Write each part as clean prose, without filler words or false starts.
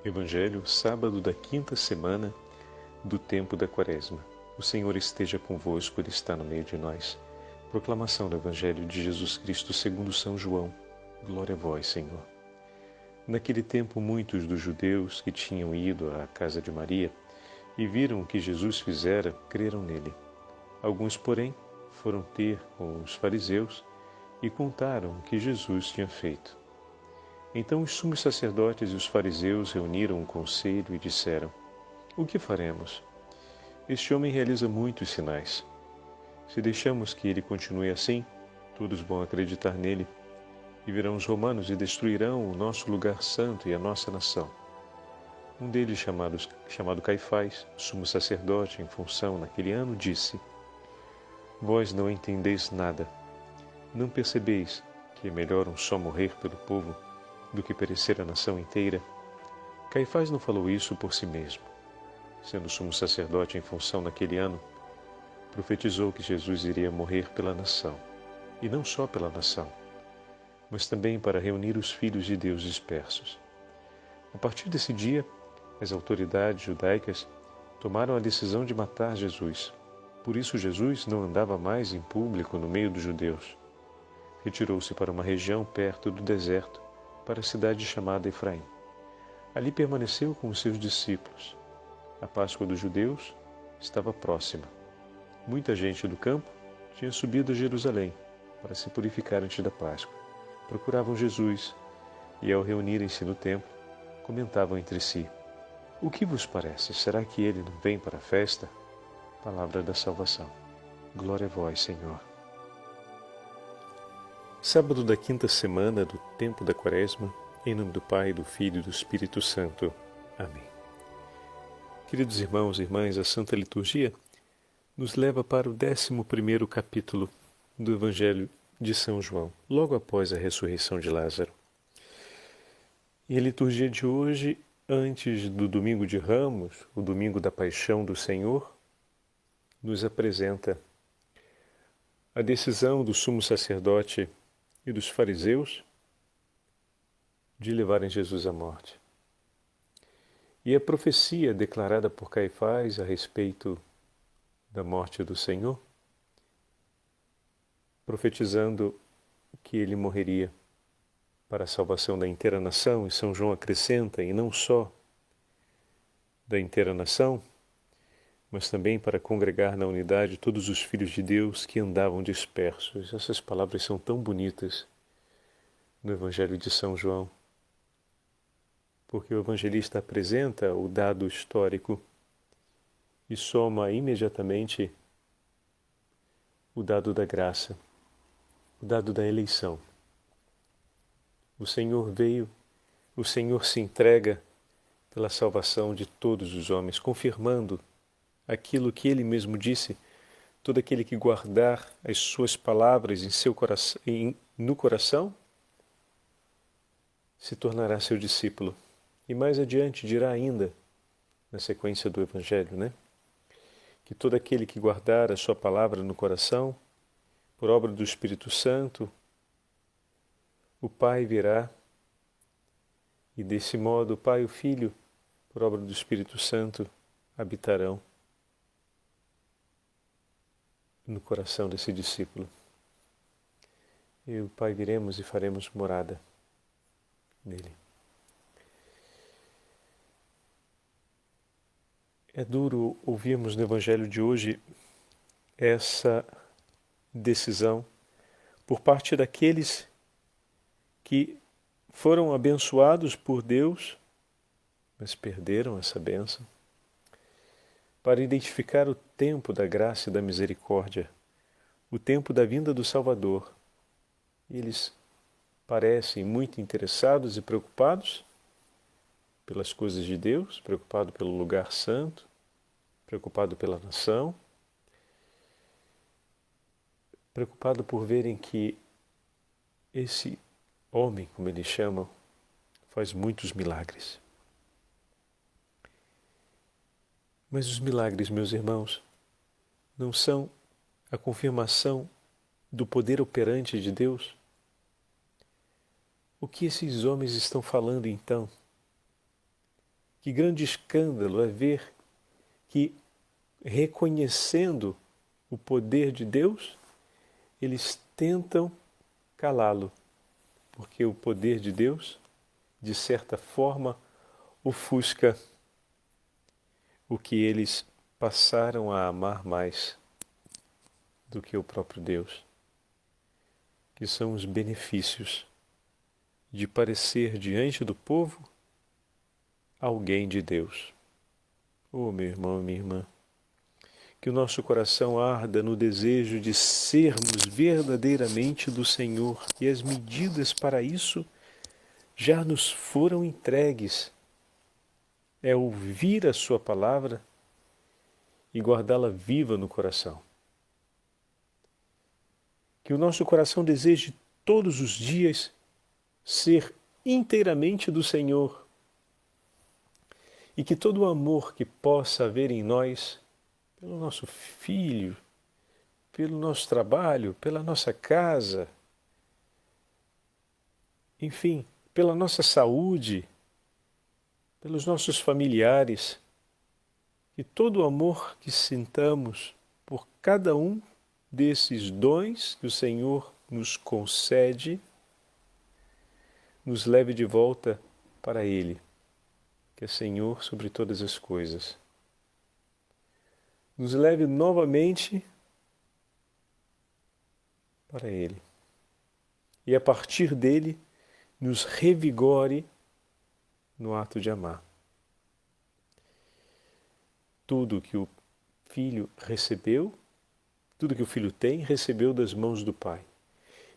Evangelho, sábado da quinta semana do tempo da Quaresma. O Senhor esteja convosco, Ele está no meio de nós. Proclamação do Evangelho de Jesus Cristo segundo São João. Glória a vós, Senhor. Naquele tempo, muitos dos judeus que tinham ido à casa de Maria e viram o que Jesus fizera, creram nele. Alguns, porém, foram ter com os fariseus e contaram o que Jesus tinha feito. Então os sumos sacerdotes e os fariseus reuniram um conselho e disseram: O que faremos? Este homem realiza muitos sinais. Se deixamos que ele continue assim, todos vão acreditar nele, e virão os romanos e destruirão o nosso lugar santo e a nossa nação. Um deles, chamado Caifás, sumo sacerdote em função naquele ano, disse: Vós não entendeis nada. Não percebeis que é melhor um só morrer pelo povo do que perecer a nação inteira? Caifás não falou isso por si mesmo. Sendo sumo sacerdote em função naquele ano, profetizou que Jesus iria morrer pela nação, e não só pela nação, mas também para reunir os filhos de Deus dispersos. A partir desse dia, as autoridades judaicas tomaram a decisão de matar Jesus. Por isso Jesus não andava mais em público no meio dos judeus. Retirou-se para uma região perto do deserto, para a cidade chamada Efraim. Ali permaneceu com os seus discípulos. A Páscoa dos judeus estava próxima. Muita gente do campo tinha subido a Jerusalém para se purificar antes da Páscoa. Procuravam Jesus e, ao reunirem-se no templo, comentavam entre si: O que vos parece? Será que ele não vem para a festa? Palavra da salvação. Glória a vós, Senhor. Sábado da quinta semana do tempo da Quaresma, em nome do Pai, do Filho e do Espírito Santo. Amém. Queridos irmãos e irmãs, a Santa Liturgia nos leva para o 11º capítulo do Evangelho de São João, logo após a ressurreição de Lázaro. E a liturgia de hoje, antes do Domingo de Ramos, o Domingo da Paixão do Senhor, nos apresenta a decisão do sumo sacerdote e dos fariseus de levarem Jesus à morte. E a profecia declarada por Caifás a respeito da morte do Senhor, profetizando que ele morreria para a salvação da inteira nação, e São João acrescenta, e não só da inteira nação, mas também para congregar na unidade todos os filhos de Deus que andavam dispersos. Essas palavras são tão bonitas no Evangelho de São João, porque o evangelista apresenta o dado histórico e soma imediatamente o dado da graça, o dado da eleição. O Senhor veio, o Senhor se entrega pela salvação de todos os homens, confirmando aquilo que ele mesmo disse: todo aquele que guardar as suas palavras em seu coração, no coração, se tornará seu discípulo. E mais adiante dirá ainda, na sequência do Evangelho, que todo aquele que guardar a sua palavra no coração, por obra do Espírito Santo, o Pai virá, e desse modo o Pai e o Filho, por obra do Espírito Santo, habitarão no coração desse discípulo. E o Pai viremos e faremos morada nele. É duro ouvirmos no Evangelho de hoje essa decisão por parte daqueles que foram abençoados por Deus, mas perderam essa bênção, para identificar o tempo da graça e da misericórdia, o tempo da vinda do Salvador. Eles parecem muito interessados e preocupados pelas coisas de Deus, preocupados pelo lugar santo, preocupados pela nação, preocupados por verem que esse homem, como eles chamam, faz muitos milagres. Mas os milagres, meus irmãos, não são a confirmação do poder operante de Deus? O que esses homens estão falando então? Que grande escândalo é ver que, reconhecendo o poder de Deus, eles tentam calá-lo, porque o poder de Deus, de certa forma, ofusca o que eles passaram a amar mais do que o próprio Deus, que são os benefícios de parecer diante do povo alguém de Deus. Oh, meu irmão e minha irmã, que o nosso coração arda no desejo de sermos verdadeiramente do Senhor, e as medidas para isso já nos foram entregues. É ouvir a sua palavra e guardá-la viva no coração. Que o nosso coração deseje todos os dias ser inteiramente do Senhor, e que todo o amor que possa haver em nós, pelo nosso filho, pelo nosso trabalho, pela nossa casa, enfim, pela nossa saúde, pelos nossos familiares, que todo o amor que sintamos por cada um desses dons que o Senhor nos concede, nos leve de volta para Ele, que é Senhor sobre todas as coisas. Nos leve novamente para Ele. E a partir dele, nos revigore no ato de amar. Tudo que o Filho recebeu, tudo que o Filho tem, recebeu das mãos do Pai.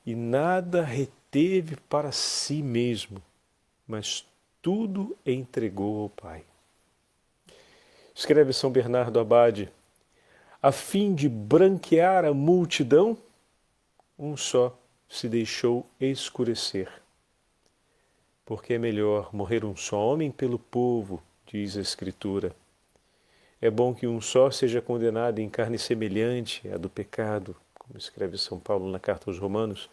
E nada reteve para si mesmo, mas tudo entregou ao Pai. Escreve São Bernardo Abade: a fim de branquear a multidão, um só se deixou escurecer. Porque é melhor morrer um só homem pelo povo, diz a Escritura. É bom que um só seja condenado em carne semelhante à do pecado, como escreve São Paulo na carta aos Romanos,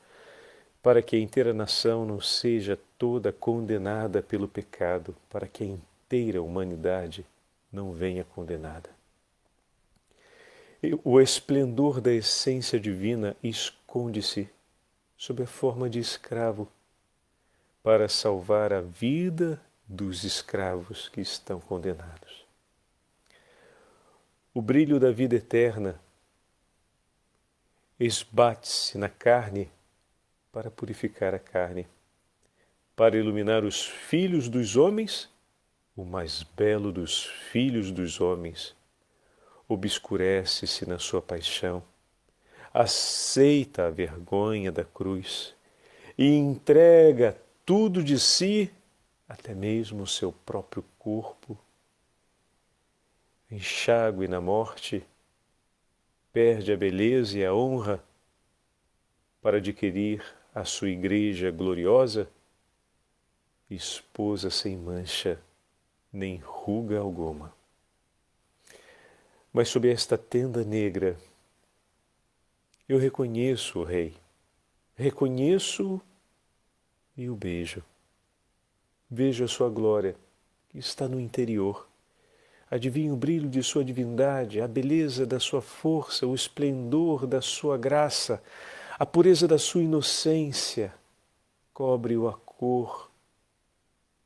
para que a inteira nação não seja toda condenada pelo pecado, para que a inteira humanidade não venha condenada. O esplendor da essência divina esconde-se sob a forma de escravo, para salvar a vida dos escravos que estão condenados. O brilho da vida eterna esbate-se na carne para purificar a carne, para iluminar os filhos dos homens, o mais belo dos filhos dos homens, obscurece-se na sua paixão, aceita a vergonha da cruz e entrega tudo de si, até mesmo o seu próprio corpo, enxágue na morte, perde a beleza e a honra para adquirir a sua igreja gloriosa, esposa sem mancha, nem ruga alguma. Mas sob esta tenda negra, eu reconheço o Rei, reconheço e o beijo. Vejo a sua glória, que está no interior. Adivinho o brilho de sua divindade, a beleza da sua força, o esplendor da sua graça, a pureza da sua inocência. Cobre-o a cor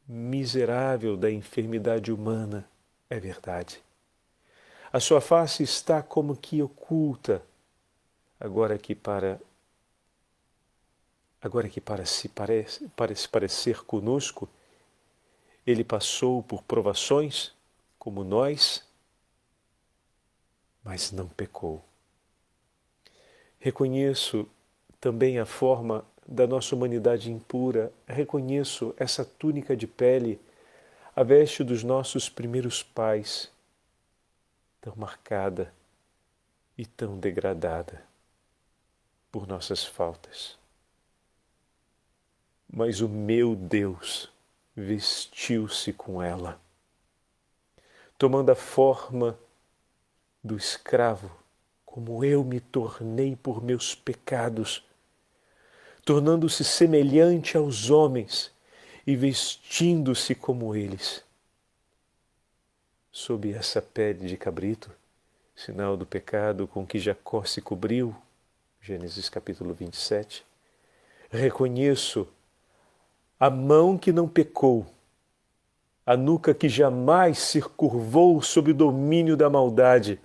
miserável da enfermidade humana, é verdade. A sua face está como que oculta, agora que para se parecer conosco, ele passou por provações como nós, mas não pecou. Reconheço também a forma da nossa humanidade impura, reconheço essa túnica de pele, a veste dos nossos primeiros pais, tão marcada e tão degradada por nossas faltas. Mas o meu Deus vestiu-se com ela, tomando a forma do escravo, como eu me tornei por meus pecados, tornando-se semelhante aos homens e vestindo-se como eles. sob essa pele de cabrito, sinal do pecado com que Jacó se cobriu, Gênesis capítulo 27. Reconheço a mão que não pecou, a nuca que jamais se curvou sob o domínio da maldade.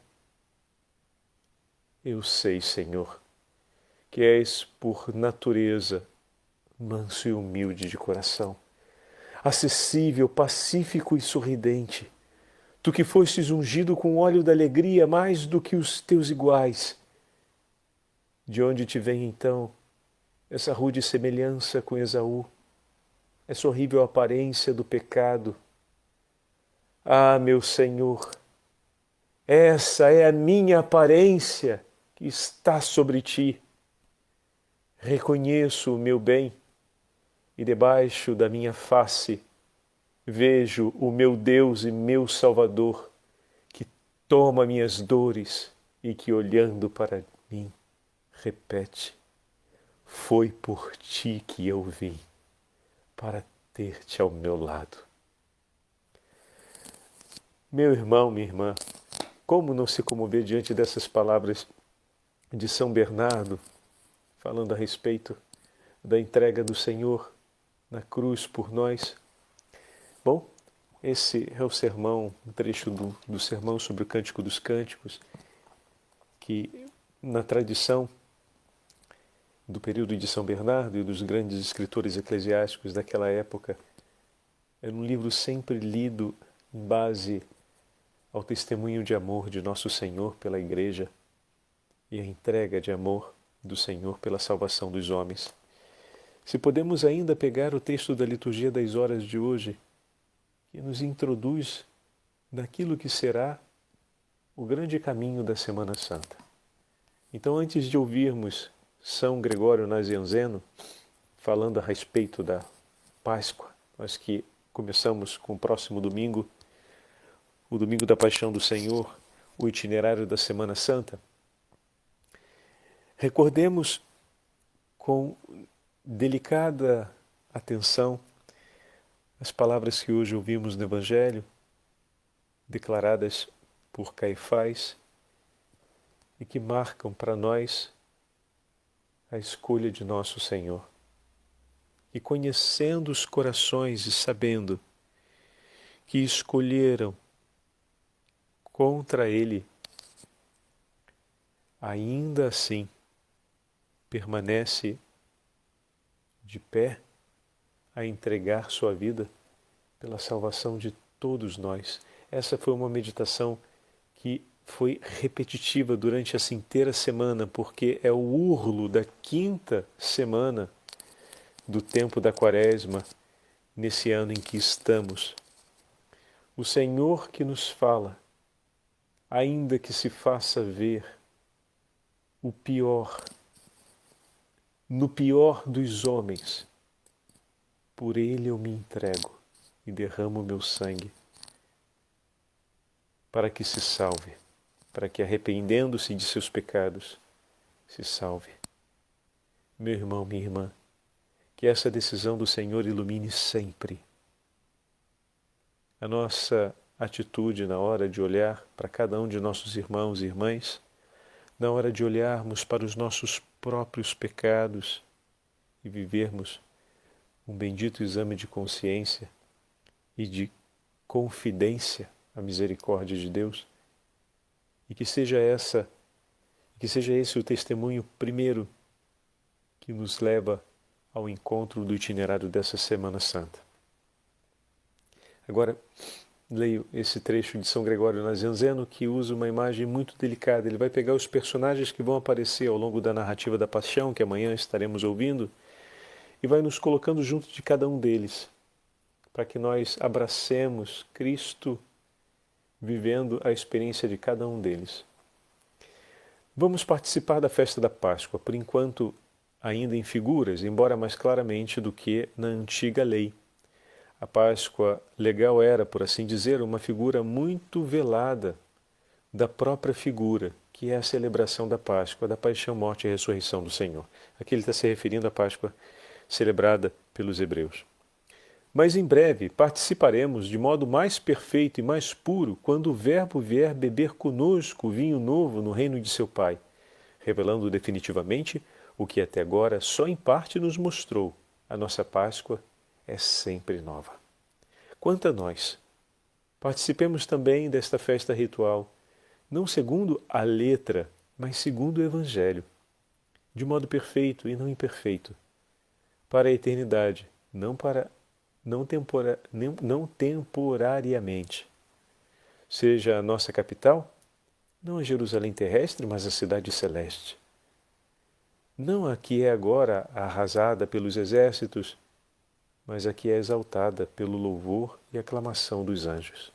Eu sei, Senhor, que és por natureza manso e humilde de coração, acessível, pacífico e sorridente. Tu que fostes ungido com óleo da alegria mais do que os teus iguais. De onde te vem então essa rude semelhança com Esaú, essa horrível aparência do pecado? Ah, meu Senhor, essa é a minha aparência que está sobre ti. Reconheço o meu bem e debaixo da minha face vejo o meu Deus e meu Salvador, que toma minhas dores e que, olhando para mim, repete: foi por ti que eu vim, para ter-te ao meu lado. Meu irmão, minha irmã, como não se comover diante dessas palavras de São Bernardo, falando a respeito da entrega do Senhor na cruz por nós? Bom, esse é o sermão, um trecho do sermão sobre o Cântico dos Cânticos, que na tradição do período de São Bernardo e dos grandes escritores eclesiásticos daquela época, era um livro sempre lido em base ao testemunho de amor de Nosso Senhor pela Igreja e a entrega de amor do Senhor pela salvação dos homens. Se podemos ainda pegar o texto da liturgia das horas de hoje, que nos introduz naquilo que será o grande caminho da Semana Santa. Então, antes de ouvirmos São Gregório Nazianzeno falando a respeito da Páscoa, nós que começamos com o próximo domingo, o domingo da Paixão do Senhor, o itinerário da Semana Santa, recordemos com delicada atenção as palavras que hoje ouvimos no Evangelho, declaradas por Caifás e que marcam para nós a escolha de nosso Senhor. E conhecendo os corações e sabendo que escolheram contra Ele, ainda assim permanece de pé a entregar sua vida pela salvação de todos nós. Essa foi uma meditação que foi repetitiva durante essa inteira semana, porque é o urlo da quinta semana do tempo da Quaresma, nesse ano em que estamos. O Senhor que nos fala, ainda que se faça ver o pior, no pior dos homens, por Ele eu me entrego e derramo o meu sangue, para que se salve, para que, arrependendo-se de seus pecados, se salve. Meu irmão, minha irmã, que essa decisão do Senhor ilumine sempre a nossa atitude na hora de olhar para cada um de nossos irmãos e irmãs, na hora de olharmos para os nossos próprios pecados e vivermos um bendito exame de consciência e de confidência à misericórdia de Deus, e que seja esse o testemunho primeiro que nos leva ao encontro do itinerário dessa Semana Santa. Agora, leio esse trecho de São Gregório Nazianzeno, que usa uma imagem muito delicada. Ele vai pegar os personagens que vão aparecer ao longo da narrativa da Paixão, que amanhã estaremos ouvindo, e vai nos colocando junto de cada um deles, para que nós abracemos Cristo vivendo a experiência de cada um deles. Vamos participar da festa da Páscoa, por enquanto ainda em figuras, embora mais claramente do que na antiga lei. A Páscoa legal era, por assim dizer, uma figura muito velada da própria figura, que é a celebração da Páscoa, da paixão, morte e ressurreição do Senhor. Aqui ele está se referindo à Páscoa celebrada pelos hebreus. Mas em breve participaremos de modo mais perfeito e mais puro quando o Verbo vier beber conosco o vinho novo no reino de seu Pai, revelando definitivamente o que até agora só em parte nos mostrou: a nossa Páscoa é sempre nova. Quanto a nós, participemos também desta festa ritual, não segundo a letra, mas segundo o Evangelho, de modo perfeito e não imperfeito, para a eternidade, não temporariamente. Seja a nossa capital, não a Jerusalém terrestre, mas a cidade celeste. Não a que é agora arrasada pelos exércitos, mas a que é exaltada pelo louvor e aclamação dos anjos.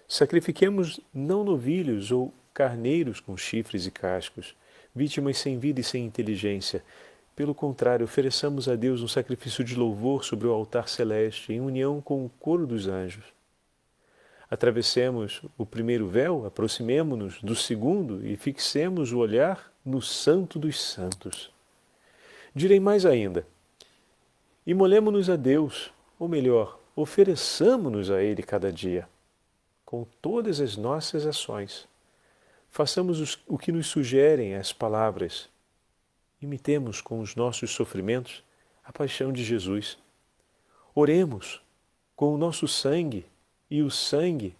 Sacrifiquemos não novilhos ou carneiros com chifres e cascos, vítimas sem vida e sem inteligência. Pelo contrário, ofereçamos a Deus um sacrifício de louvor sobre o altar celeste, em união com o coro dos anjos. Atravessemos o primeiro véu, aproximemo-nos do segundo e fixemos o olhar no Santo dos Santos. Direi mais ainda: imolemo-nos a Deus, ou melhor, ofereçamo-nos a Ele cada dia, com todas as nossas ações. Façamos o que nos sugerem as palavras. Imitemos com os nossos sofrimentos a paixão de Jesus. Oremos com o nosso sangue e o seu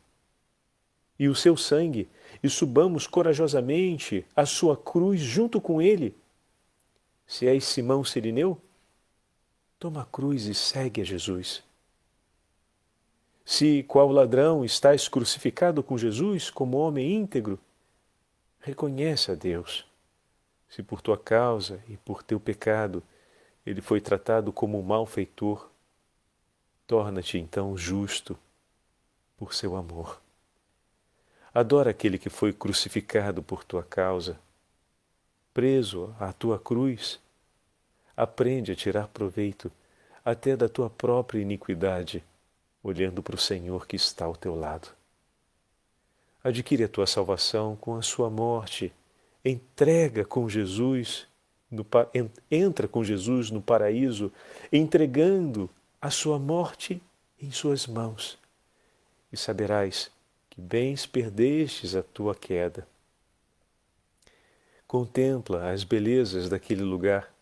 sangue, e subamos corajosamente a sua cruz junto com ele. Se és Simão Cirineu, toma a cruz e segue a Jesus. Se, qual ladrão, estás crucificado com Jesus como homem íntegro, reconhece a Deus. Se por tua causa e por teu pecado ele foi tratado como um malfeitor, torna-te então justo por seu amor. Adora aquele que foi crucificado por tua causa. Preso à tua cruz, aprende a tirar proveito até da tua própria iniquidade, olhando para o Senhor que está ao teu lado. Adquire a tua salvação com a sua morte. Entra com Jesus no paraíso, entregando a sua morte em suas mãos. E saberás que bens perdestes a tua queda. Contempla as belezas daquele lugar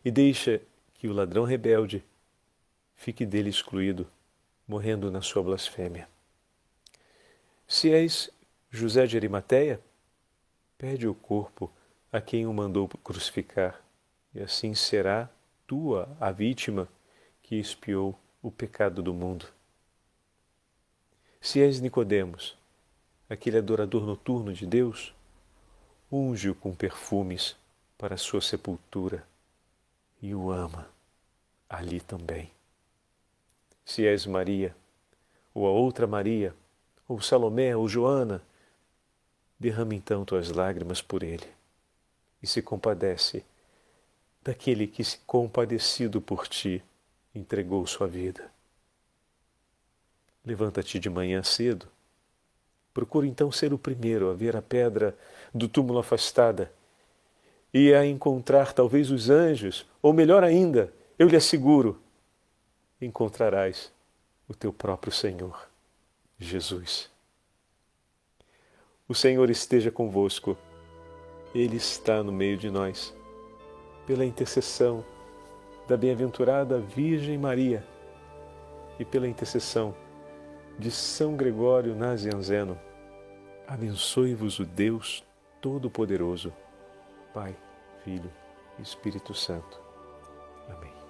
e deixa que o ladrão rebelde fique dele excluído, morrendo na sua blasfêmia. Se és José de Arimateia, pede o corpo a quem o mandou crucificar, e assim será tua a vítima que expiou o pecado do mundo. Se és Nicodemos, aquele adorador noturno de Deus, unge-o com perfumes para a sua sepultura e o ama ali também. Se és Maria, ou a outra Maria, ou Salomé, ou Joana, derrama então tuas lágrimas por ele e se compadece daquele que, compadecido por ti, entregou sua vida. Levanta-te de manhã cedo, procura então ser o primeiro a ver a pedra do túmulo afastada e a encontrar talvez os anjos, ou melhor ainda, eu lhe asseguro, encontrarás o teu próprio Senhor, Jesus. O Senhor esteja convosco, Ele está no meio de nós. Pela intercessão da bem-aventurada Virgem Maria e pela intercessão de São Gregório Nazianzeno, abençoe-vos o Deus Todo-Poderoso, Pai, Filho e Espírito Santo. Amém.